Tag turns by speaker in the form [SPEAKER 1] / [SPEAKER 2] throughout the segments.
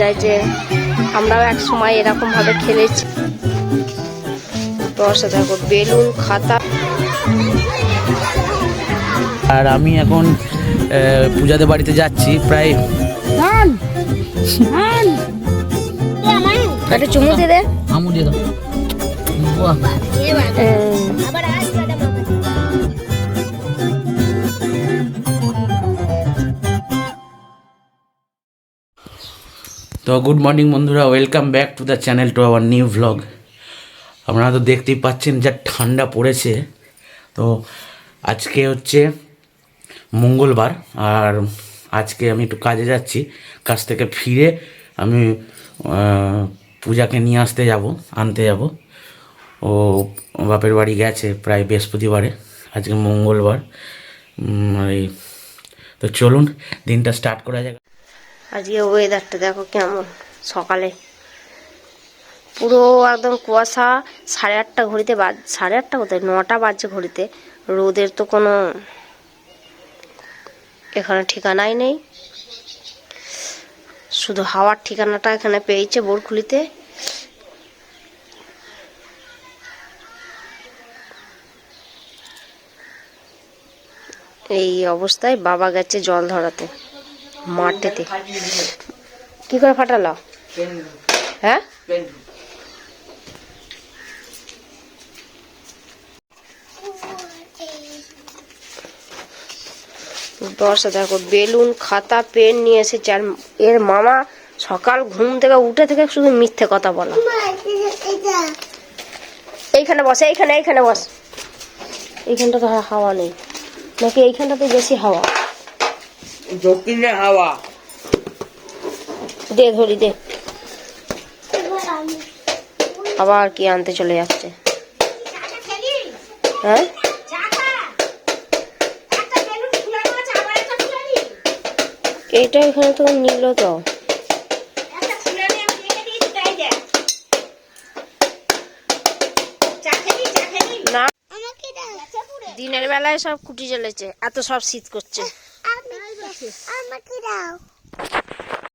[SPEAKER 1] যায় যে আমরাও এক সময় এরকম ভাবে খেলেছি। বর্ষা দেখো বেলুন খাতা।
[SPEAKER 2] আর আমি এখন পূজাদের বাড়িতে যাচ্ছি প্রায়।
[SPEAKER 1] একটা চুমু দিয়ে দে।
[SPEAKER 2] আমু দিয়ে দাও। তো গুড মর্নিং বন্ধুরা, welcome back to the channel, to our new vlog. আপনারা তো দেখতেই পাচ্ছেন যা ঠান্ডা পড়েছে। তো আজকে হচ্ছে মঙ্গলবার, আর আজকে আমি একটু কাজে যাচ্ছি। কাজ থেকে ফিরে আমি পূজাকে নিয়ে আনতে যাব। ও বাপের বাড়ি গেছে প্রায় বৃহস্পতিবারে, আজকে মঙ্গলবার। তো চলুন দিনটা স্টার্ট করা যাক।
[SPEAKER 1] আজকে ওয়েদারটা দেখো কেমন, সকালে পুরো একদম কুয়াশা। 8:30 ঘড়িতে 8:30 কোথায় 9টা বাজছে ঘড়িতে। রোদের তো কোনো এখানে ঠিকানাই নেই, শুধু হাওয়ার ঠিকানাটা এখানে পেয়েছে বোরখুলিতে। এই অবস্থায় বাবা গেছে জল ধরাতে মাঠেতে। কি করে ফাটালো? হ্যাঁ, বর্ষা দেখো বেলুন খাতা পেন নিয়ে এসেছে। আর এর মামা সকাল ঘুম থেকে উঠে থেকে শুধু মিথ্যে কথা বলা। এইখানে বস, এইখানে বস। এইখানটা তো হাওয়া নেই নাকি? এইখানটাতে বেশি হাওয়া।
[SPEAKER 2] দক্ষিণে হাওয়া
[SPEAKER 1] দে ধরি দে। আবার কি আনতে চলে যাচ্ছে? হ্যাঁ, এইটা এখানে তো নিল তো। না, দিনের বেলায় সব কুটি জ্বলেছে, এত সব শীত করছে।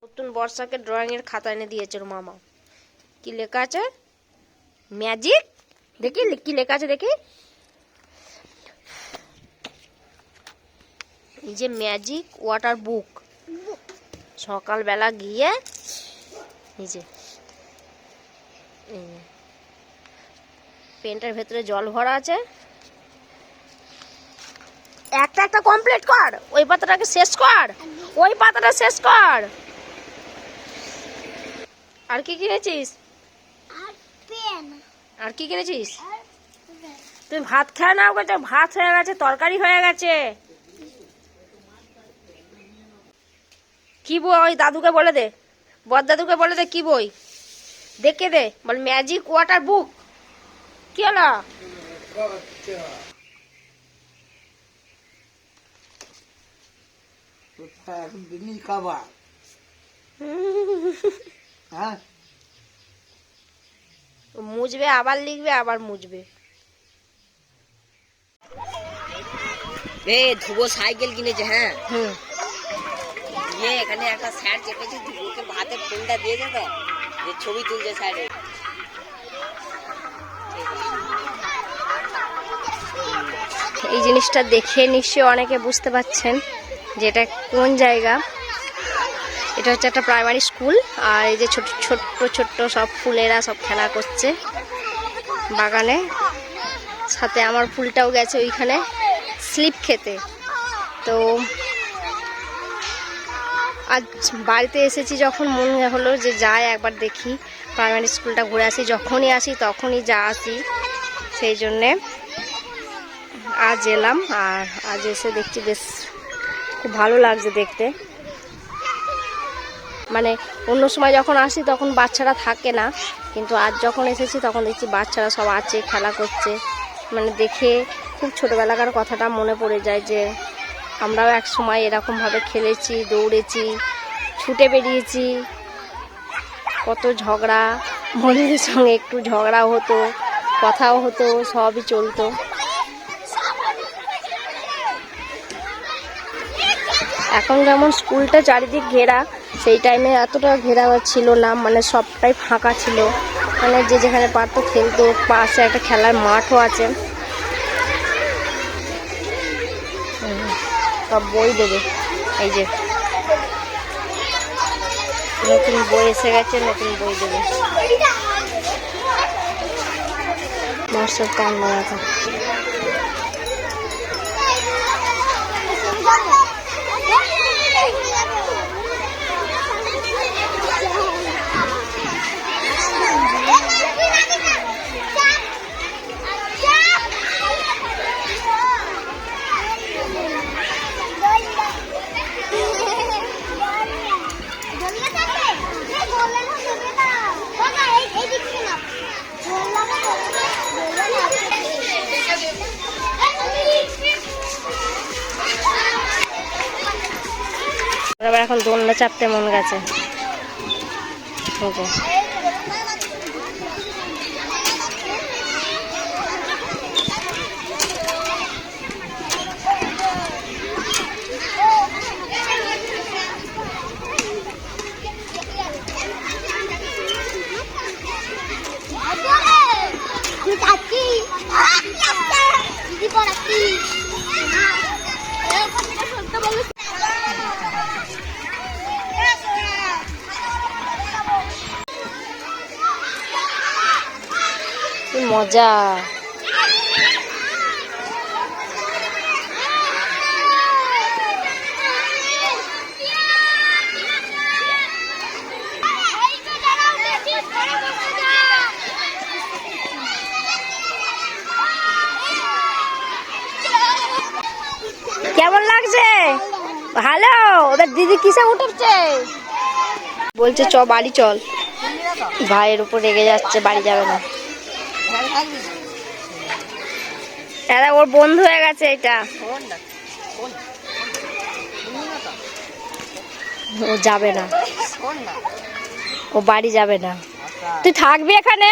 [SPEAKER 1] নতুন বর্ষাকে ড্রয়িং এর খাতা এনে দিয়েছে ওর মামা। কি লেখা আছে? ম্যাজিক। দেখি কি লেখা আছে, দেখি। এই যে ম্যাজিক ওয়াটার বুক। সকালবেলা গিয়ে নিচে পেনটার ভেতরে জল ভরা আছে। একটা কমপ্লিট কর, ওই পাতাটাকে শেষ কর, ওই পাতাটা শেষ কর। আর কি কিনেছিস? আর কি কিনেছিস? তুই ভাত খায় না? ওকে তো ভাত হয়ে গেছে, তরকারি হয়ে গেছে। কি বই? দাদুকে বলে দে, বড় দাদুকে বলে দে কি বই দেখে দে। বল ম্যাজিক ওয়াটার বুক। কি হলো? মুছবে, আবার লিখবে, আবার মুছবে।
[SPEAKER 3] ধুবো সাইকেল কিনেছে। হ্যাঁ, এখানে একটা স্যার চেপেছে, ধুবোকে হাতে ফোনটা দিয়েছে তো, যে ছবি তুলছে স্যারে।
[SPEAKER 1] এই জিনিসটা দেখে নিশ্চয়ই অনেকে বুঝতে পারছেন যে এটা কোন জায়গা। এটা হচ্ছে একটা প্রাইমারি স্কুল। আর এই যে ছোট ছোট্ট সব ফুলেরা সব খেলা করছে বাগানে। সাথে আমার ফুলটাও গেছে ওইখানে স্লিপ খেতে। তো আজ বাড়িতে এসেছি যখন মনে হলো যে যাই একবার দেখি, প্রাইমারি স্কুলটা ঘুরে আসি। যখনই আসি তখনই আসি, সেই জন্যে আজ এলাম। আর আজ এসে দেখছি বেশ খুব ভালো লাগছে দেখতে। মানে অন্য সময় যখন আসি তখন বাচ্চারা থাকে না, কিন্তু আজ যখন এসেছি তখন দেখছি বাচ্চারা সব আছে, খেলা করছে। মানে দেখে খুব ছোটোবেলাকার কথাটা মনে পড়ে যায় যে আমরাও এক সময় এরকমভাবে খেলেছি, দৌড়েছি, ছুটে বেরিয়েছি। কত ঝগড়া, বন্ধুদের সঙ্গে একটু ঝগড়াও হতো, কথাও হতো, সবই চলতো। এখন যেমন স্কুলটা চারিদিক ঘেরা, সেই টাইমে এতটা ঘেরা ছিল না, মানে সবটাই ফাঁকা ছিল, মানে যে যেখানে পারতো খেলতো। পাশে একটা খেলার মাঠও আছে। সব বই দেবে, এই যে নতুন বই এসে গেছে, নতুন বই দেবে। মাস্টার কান্না রাখা। আবার এখন দোলনা চাপতে মন গেছে। কি মজা! কেমন লাগছে? ভালো। ওদের দিদি কিসে উঠেছে? বলছে চ বাড়ি চল। ভাইয়ের উপর রেগে যাচ্ছে, বাড়ি যাবে না। দাদা ওর বন্ধু হয়ে গেছে এটা। ও যাবে না, ও বাড়ি যাবে না। তুই থাকবি এখানে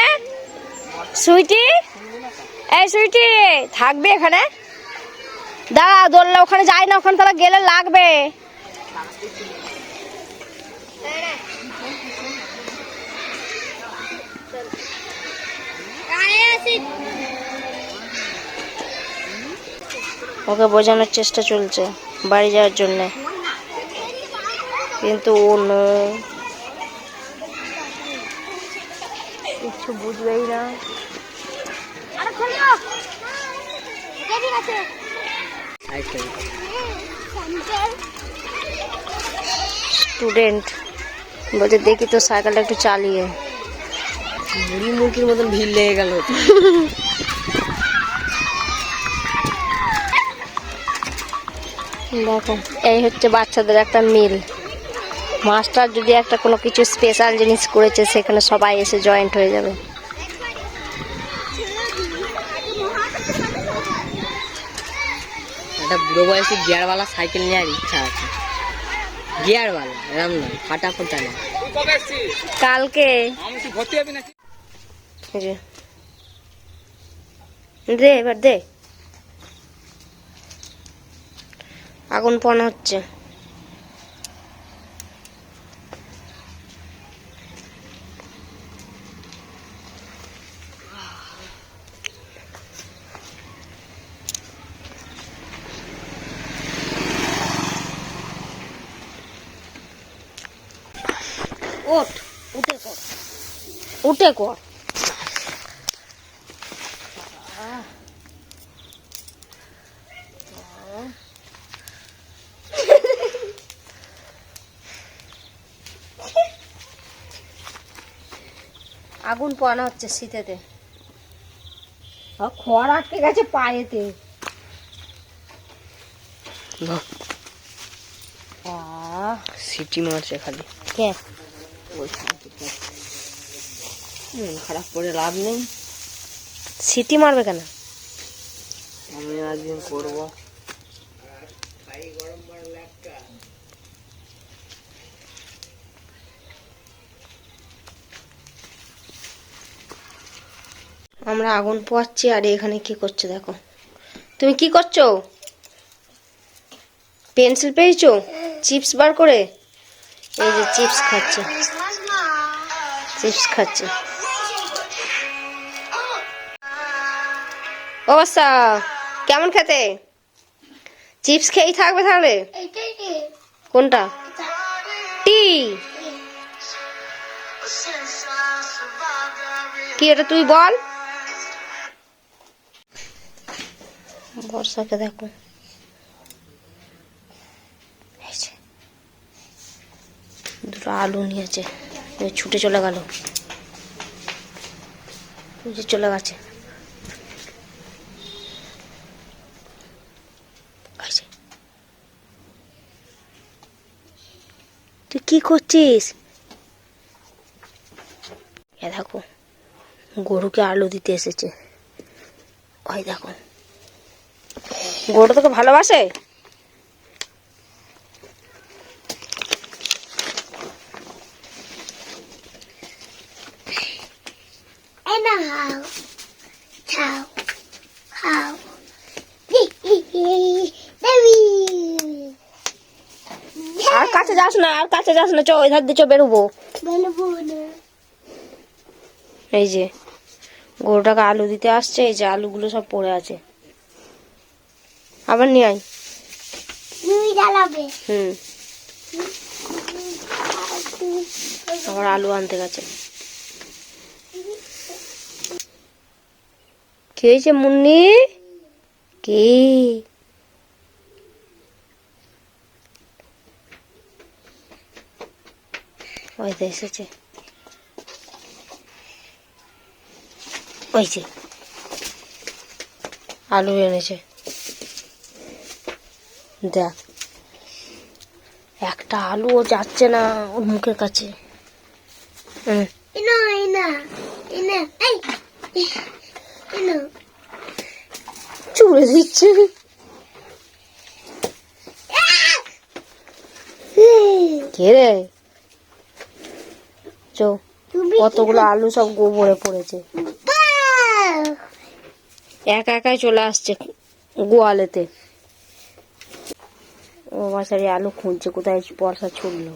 [SPEAKER 1] সুইটি? এই সুইটি, থাকবি এখানে? দাঁড়া, দোলনা ওখানে যাই না, ওখানে তাহলে গেলে লাগবে। ওকে বোঝানোর চেষ্টা চলছে বাড়ি যাওয়ার জন্য, কিন্তু ও কিছু বুঝবেই না। স্টুডেন্ট বলছে দেখি তো সাইকেলটা একটু চালিয়ে।
[SPEAKER 3] মুড়ি মুরগির মতন ভিড় লেগে গেল।
[SPEAKER 1] দেখো, এই হচ্ছে বাচ্চাদের একটা মিল। মাস্টার যদি একটা কোনো কিছু স্পেশাল জিনিস করেছে, সেখানে সবাই এসে জয়েন্ট হয়ে যাবে।
[SPEAKER 3] একটা বুড়ো বয়সে গিয়ারওয়ালা সাইকেল নেওয়ার ইচ্ছা আছে। গিয়ারওয়ালা, এরম না ফাটাফোটা না।
[SPEAKER 1] কালকে দে, এবার দে। আগুন পোড়ানো হচ্ছে। ওঠ, উঠে কর, উঠে কর। আগুন পোড়ানো হচ্ছে শীতেতে। খড় আটকে গেছে পায়েতে।
[SPEAKER 3] সিটি মারছে খালি।
[SPEAKER 1] কে?
[SPEAKER 3] খারাপ করে লাভ নেই।
[SPEAKER 1] সিটি মারবে কেন?
[SPEAKER 3] আমি একদিন করবো।
[SPEAKER 1] আমরা আগুন পোয়াচ্ছি, আর এখানে কি করছে দেখো। তুমি কি করছো? পেন্সিল পেয়েছো? চিপস বার করে, এই যে চিপস খাচ্ছে, চিপস খাচ্ছে। অবস্থা কেমন খেতে? চিপস খেয়েই থাকবে তাহলে? কোনটা? টি? কি এটা তুই বল। বর্ষাকে দেখো, দুটো আলু নিয়েছে, ছুটে চলে গেল, চলে গেছে। তুই কি করছিস? এ দেখো গরুকে আলু দিতে এসেছে। ওই দেখো, গরুটা তোকে ভালোবাসে। আর কাছে যাস না, আর কাছে যাস না, চ ওই ধার দিয়ে চ, বেরোবো। এই যে গরুটাকে আলু দিতে আসছে, এই যে আলুগুলো সব পড়ে আছে, আবার নিয়ে আয়। আবার আলু আনতে গেছে। কি হয়েছে মুন্নি? কি ওই তো এসেছে, ওই যে আলু এনেছে, দেখ একটা আলুও যাচ্ছে না ওর মুখের কাছে। চুড়ে দিচ্ছে। কে রে? চো, কতগুলো আলু সব গোবরে পড়েছে। একা একাই চলে আসছে গোয়ালেতে। ও বাসারি আলু খুঁজছে, কোথায় বর্ষা ছুটলো।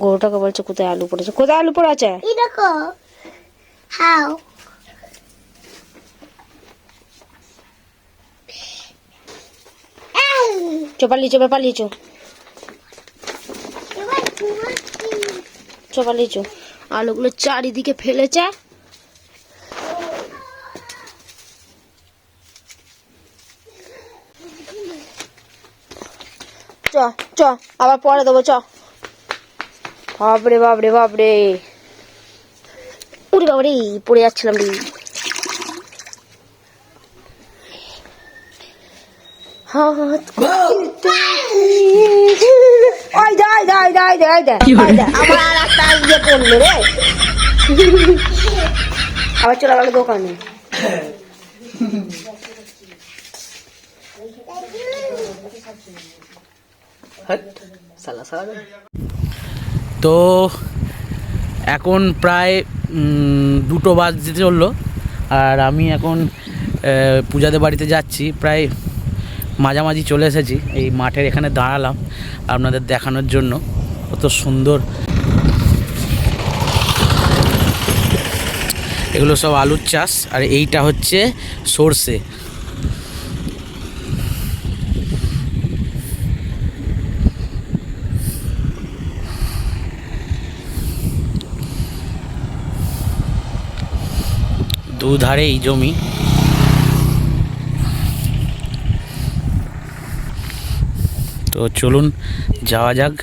[SPEAKER 1] গরুটাকে বলছে কোথায় আলু পড়েছে, কোথায় আলু পড়ে আছে। চো পালিয়ে, চো পালিয়ে, চো চো পালিয়ে, চো। আলুগুলো চারিদিকে ফেলেছে। চ চ, আবার পরে দেবো, চ। বাবরে বাবরে বাবরে, উড়ে বাবরে, পড়ে যাচ্ছিলাম রে। আবার চলে গেল দোকানে।
[SPEAKER 2] তো এখন প্রায় 2টো বাজতে চললো, আর আমি এখন পূজাদের বাড়িতে যাচ্ছি। প্রায় মাঝামাঝি চলে এসেছি, এই মাঠের এখানে দাঁড়ালাম আপনাদের দেখানোর জন্য। কত সুন্দর, এগুলো সব আলুর চাষ, আর এইটা হচ্ছে সর্ষে। দুধারে এই জমি। তো চলুন যাওয়া যাক।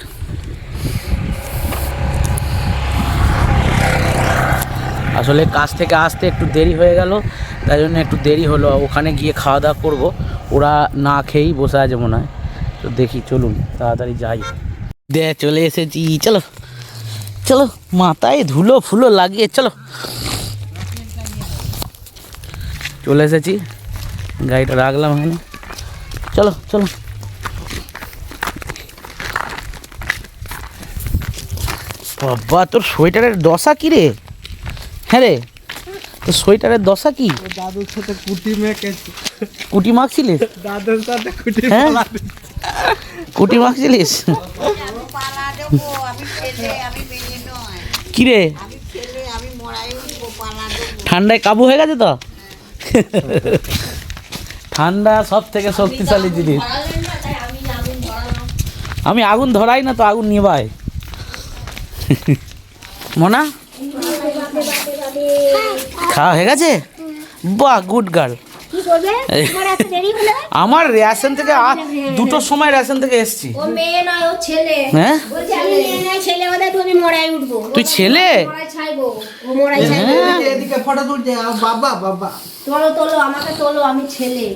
[SPEAKER 2] আসলে কাজ থেকে আসতে একটু দেরি হয়ে গেল, তাই জন্য একটু দেরি হলো। ওখানে গিয়ে খাওয়া দাওয়া করবো, ওরা না খেয়েই বসে আছে মনে হয়। তো দেখি, চলুন তাড়াতাড়ি যাই। চলে এসেছি, চলো চলো, মাথায় ধুলো ফুলো লাগিয়ে চলো। চলে এসেছি, গাড়িটা রাখলাম এখানে, চলো চলো। বাবা, তোর সোয়েটারের দশা কি রে? হ্যাঁ রে, তো সোয়েটারের দশা কি?
[SPEAKER 4] দাদুর সাথে কুটি মেখেছি,
[SPEAKER 2] কুটি মাখছিলিস?
[SPEAKER 4] দাদুর সাথে কুটি
[SPEAKER 2] হ্যাঁ কুটি মাখছিলিস? কি রে ঠান্ডায় কাবু হয়ে গেছে তো? ঠান্ডা সব থেকে শক্তিশালী জিনিস। আমি আগুন ধরাই না তো, আগুন নিভাই। মোনা খাওয়া হয়ে গেছে? বাহ, গুড গার্ল। আমার রেশন থেকে 2টোর সময় রেশন থেকে এসছি। হ্যাঁ তুই ছেলে?
[SPEAKER 4] এদিকে ফটো তুলছে, বাবা বাবা
[SPEAKER 1] তোলো আমাকে তোলো, আমি ছেলে,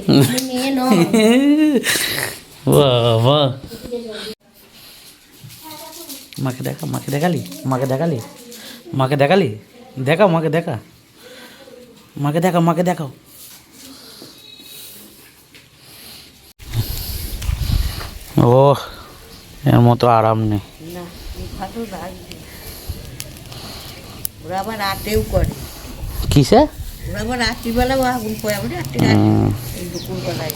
[SPEAKER 1] মেয়ে নয়।
[SPEAKER 2] বাবা মাকে দেখা, মাকে দেখালি, মাকে দেখালি, মাকে দেখালি, দেখাও মাকে, দেখা মাকে, দেখাও মাকে, দেখাও। ও এর মতো আরাম নেই।
[SPEAKER 3] ওরা আবার রাতেও করে।
[SPEAKER 2] কিসে?
[SPEAKER 3] ওরা আবার রাত্রিবেলাও আগুন করে, আবার দুপুরবেলায়।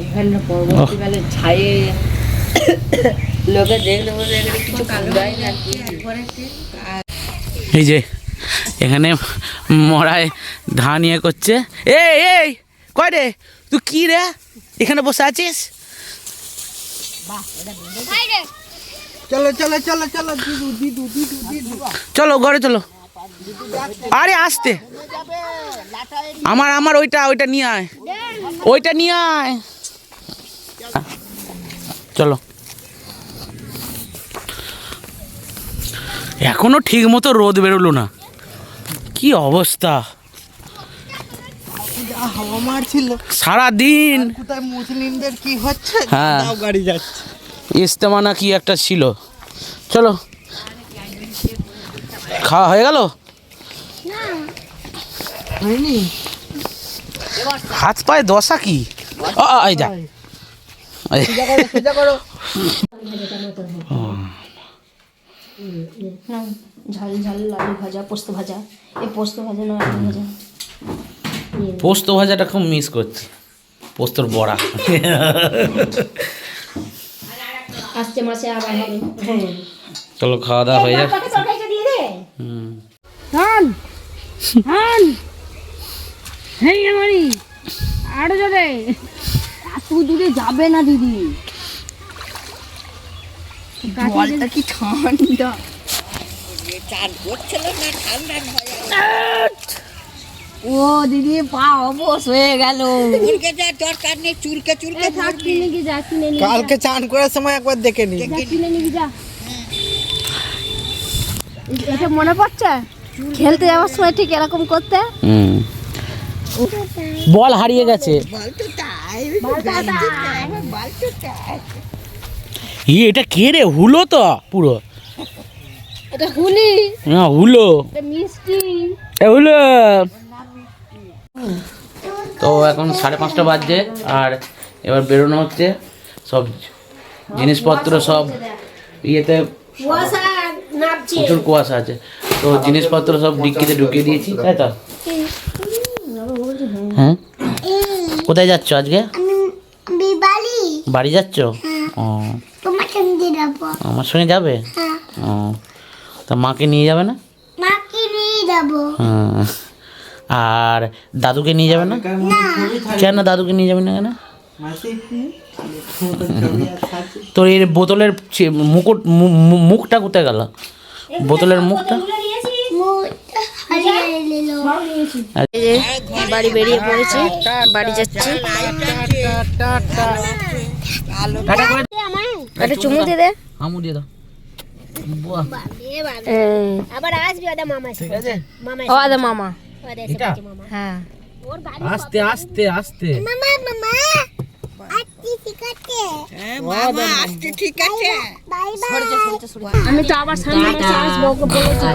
[SPEAKER 3] এখানে পরবর্তীকালে ছায়ে লোকে দেখলে বলে এখানে কিছু কান্দাই না।
[SPEAKER 2] এই যে এখানে মরায় ধান ইয়ে করছে। এই এই কয় রে তুই, কি রে এখানে বসে আছিস?
[SPEAKER 4] চলো চলো চলো চলো, দিদু দিদু দিদু দিদু
[SPEAKER 2] চলো ঘরে চলো। আরে আসতে, আমার ওইটা নিয়ে আয়, ওইটা নিয়ে আয়। চলো। এখনো ঠিক মতো রোদ বেরোলো না, কি অবস্থা।
[SPEAKER 4] হাওয়া মারছিল
[SPEAKER 2] সারাদিন।
[SPEAKER 4] কোথায় মুসলিমদের কি হচ্ছে,
[SPEAKER 2] হ্যাঁ
[SPEAKER 4] গাড়ি যাচ্ছে,
[SPEAKER 2] ইস্তেমা না কি একটা ছিল। চলো, খাওয়া হয়ে গেল?
[SPEAKER 4] হয়নি?
[SPEAKER 2] হাত পায়ে দশা কি? এই যা,
[SPEAKER 4] সোজা করো।
[SPEAKER 1] ঝাল ঝাল আলু ভাজা, পোস্ত ভাজা। এই পোস্ত ভাজা নয়, আলু ভাজা।
[SPEAKER 2] পোস্ত ভাজাটা খুব মিস করছি, পোস্তর বড়া।
[SPEAKER 1] আসছে মাসে আবার হবে।
[SPEAKER 2] চলো খাওয়া দাওয়া হয়ে যাক।
[SPEAKER 1] তরকারিটা দিয়ে দে।
[SPEAKER 5] ধান ধান হেই আমারি আরো যাবে, এত দূরে যাবে না দিদি। জলটা কি ঠান্ডা,
[SPEAKER 3] চান করছিল না ঠান্ডার ভয়ে।
[SPEAKER 5] ও দিদি পা অবশ হয়ে গেল।
[SPEAKER 3] চুলকে যা দরকার নেই, চুলকে চুলকে
[SPEAKER 5] কিনে কি যা, কিনে নিয়ে
[SPEAKER 4] কালকে চান করার সময় একবার দেখে নি।
[SPEAKER 5] কিনে নিবি যা। এটা মনে পড়ছে খেলতে যাওয়ার সময় ঠিক এরকম করতে।
[SPEAKER 2] বল হারিয়ে গেছে। এটা কে রে? হুলো তো পুরো।
[SPEAKER 5] এটা হুলি,
[SPEAKER 2] হ্যাঁ হুলো,
[SPEAKER 5] এটা মিষ্টি।
[SPEAKER 2] হুলো। তো এখন 5:30 বাজছে, আর এবার বেরোনো হচ্ছে। সব জিনিসপত্র সব ইয়েতে, প্রচুর কুয়াশা আছে, তো জিনিসপত্র সব ডিক্কিতে ঢুকিয়ে দিয়েছি, তাই তো? হ্যাঁ। কোথায় যাচ্ছ আজকে? বাড়ি যাচ্ছ? ও, আমার সঙ্গে যাবে? ও, তা মাকে নিয়ে যাবে না? হ্যাঁ। আর দাদুকে নিয়ে যাবে না? কেন দাদুকে নিয়ে যাবে না কেন? তোর এই বোতলের মুখটা কোথায় গেল? বোতলের মুখটা।
[SPEAKER 1] বাড়ি বেরিয়ে পড়েছি, বাড়ি যাচ্ছি। একটা চুমু দিয়ে দে।
[SPEAKER 2] আমু দিয়ে দাও।
[SPEAKER 5] আবার আসবি ওটা মামা,
[SPEAKER 2] ঠিক আছে।
[SPEAKER 1] ও আদা মামা।
[SPEAKER 2] এটা
[SPEAKER 1] হ্যাঁ,
[SPEAKER 2] আস্তে আস্তে আস্তে।
[SPEAKER 3] বাবা আসতে ঠিক আছে।
[SPEAKER 5] আমি তো আবার সামনে আসবো, ওকে বলেছি।